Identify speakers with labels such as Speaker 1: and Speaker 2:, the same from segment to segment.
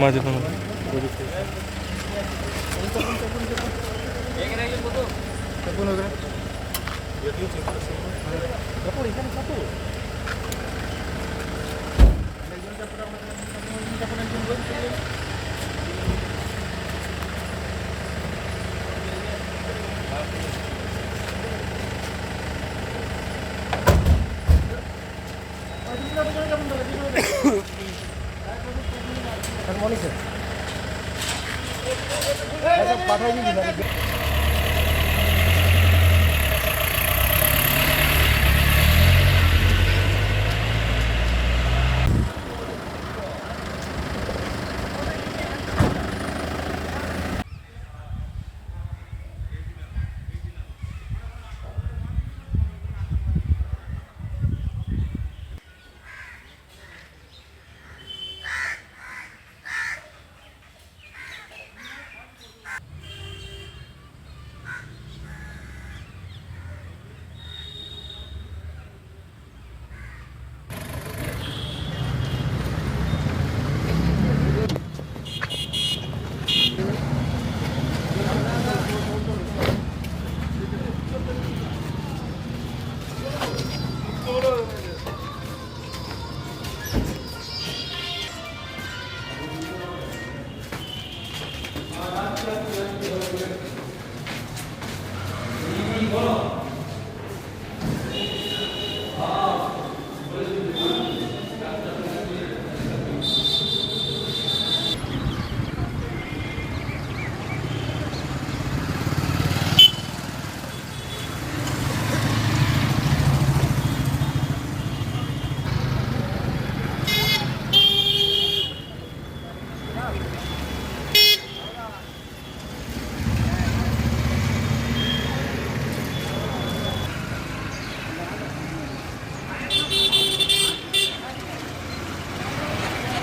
Speaker 1: মাঝে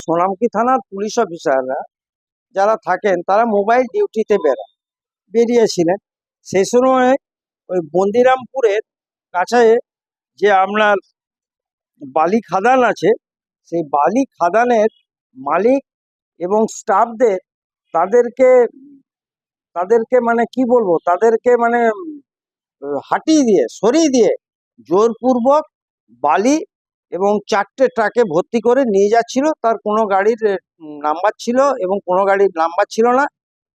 Speaker 2: সোনামুখী থানার পুলিশ অফিসাররা যারা থাকেন তারা মোবাইল ডিউটিতে বেরিয়েছিলেন। সেই সময় ওই বন্দিরামপুরের কাছে যে আপনার বালি খাদান আছে, সেই বালি খাদানের মালিক এবং স্টাফদের তাদেরকে তাদেরকে মানে কি বলবো, তাদেরকে মানে সরিয়ে দিয়ে জোরপূর্বক বালি এবং 4টে ট্রাকে ভর্তি করে নিয়ে যাচ্ছিল। তার কোনো গাড়ির নাম্বার ছিল এবং কোনো গাড়ির নাম্বার ছিল না।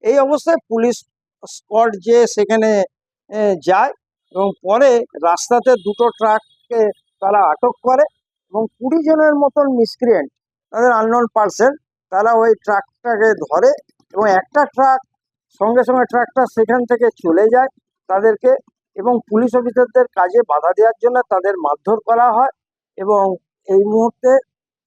Speaker 2: এই অবস্থায় পুলিশ স্কোয়াড যে সেখানে যায় এবং পরে রাস্তাতে 2টো ট্রাককে তারা আটক করে এবং 20 জনের মতন মিসক্রিয়েন্ট, তাদের আননোন পার্সন, তারা ওই ট্রাকটাকে ধরে এবং একটা ট্রাক সঙ্গে সঙ্গে ট্রাকটা সেখান থেকে চলে যায় তাদেরকে, এবং পুলিশ অফিসারদের কাজে বাধা দেওয়ার জন্য তাদের মারধর করা হয়। এবং এই মুহূর্তে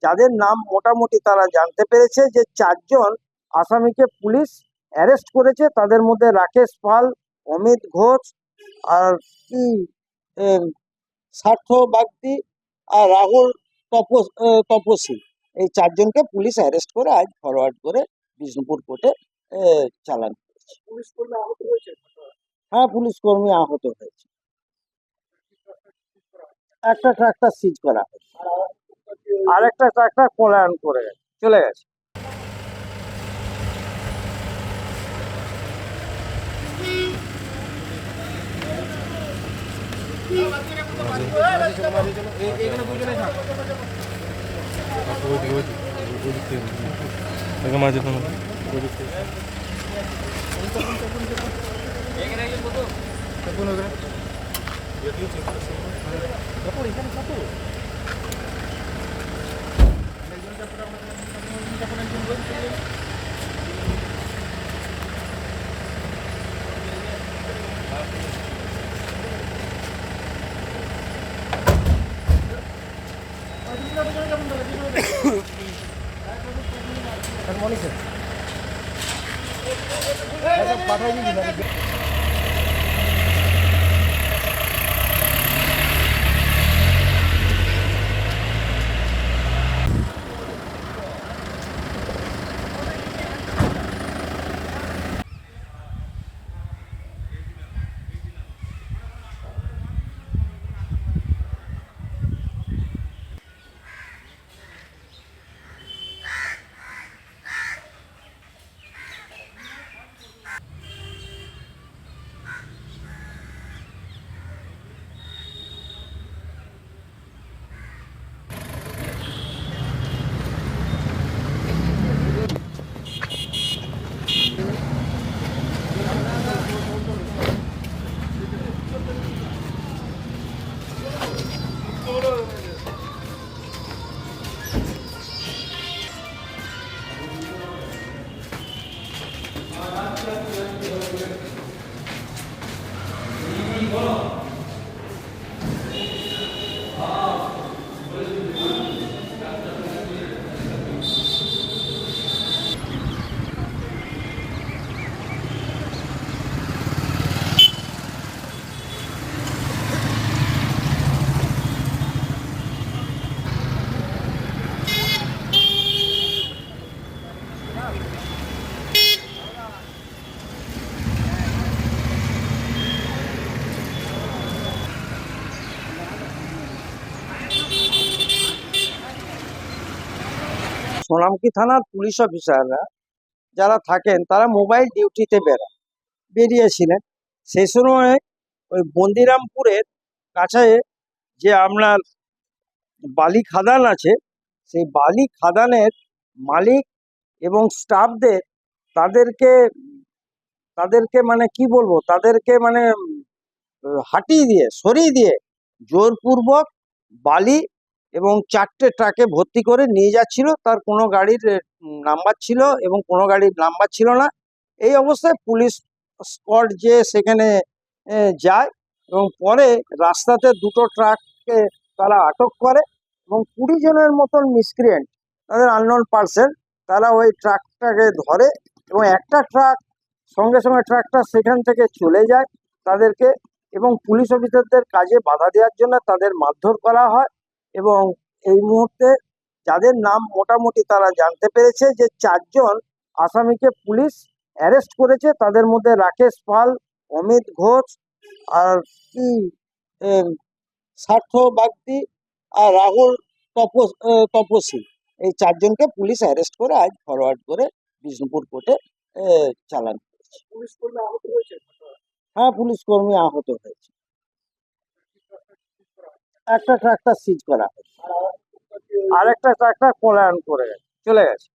Speaker 2: যাদের নাম মোটামুটি তারা জানতে পেরেছে যে 4 জন আসামিকে পুলিশ অ্যারেস্ট করেছে। তাদের মধ্যে রাকেশ পাল, অমিত ঘোষ আর কি সার্থ বাগদি আর রাহুল তপসী, এই 4 জনকে পুলিশ অ্যারেস্ট করে আজ ফরওয়ার্ড করে বিষ্ণুপুর কোর্টে চালান করেছে। হ্যাঁ, পুলিশ কর্মী আহত হয়েছে। একটা ট্রাক্টর সিজ করা হয়েছে, আর একটা ট্রাক্টর পলায়ন করে চলে গেছে।
Speaker 1: মাঝে পাঠাই
Speaker 2: সোনামুখী থানার পুলিশ অফিসাররা যারা থাকেন তারা মোবাইল ডিউটিতে বেরিয়েছিলেন। সেই সময় ওই বন্দিরামপুরের কাছে যে আপনার বালি খাদান আছে, সেই বালি খাদানের মালিক এবং স্টাফদের তাদেরকে তাদেরকে মানে কি বলবো, তাদেরকে মানে হাঁটিয়ে দিয়ে সরিয়ে দিয়ে জোরপূর্বক বালি এবং 4টে ট্রাকে ভর্তি করে নিয়ে যাচ্ছিল। তার কোনো গাড়ির নাম্বার ছিল এবং কোনো গাড়ির নাম্বার ছিল না। এই অবস্থায় পুলিশ স্কোয়াড যে সেখানে যায় এবং পরে রাস্তাতে দুটো ট্রাককে তারা আটক করে এবং 20 জনের মতন মিসক্রিয়েন্ট, তাদের আননোন পার্সন, তারা ওই ট্রাকটাকে ধরে এবং একটা ট্রাক সঙ্গে সঙ্গে ট্রাকটা সেখান থেকে চলে যায় তাদেরকে, এবং পুলিশ অফিসারদের কাজে বাধা দেওয়ার জন্য তাদের মারধর করা হয়। এবং এই মুহূর্তে যাদের নাম মোটামুটি তারা জানতে পেরেছে যে 4 জন আসামিকে পুলিশ অ্যারেস্ট করেছে। তাদের মধ্যে রাকেশ পাল, অমিত ঘোষ আর কি সার্থ বাগদি আর রাহুল তপসী, এই 4 জনকে পুলিশ অ্যারেস্ট করে আজ ফরওয়ার্ড করে বিষ্ণুপুর কোর্টে চালান করেছে। হ্যাঁ, পুলিশ কর্মী আহত হয়েছে। একটা ট্রাক্টর সিজ করা হয়েছে, আর একটা ট্রাক্টর পলায়ন করে চলে গেছে।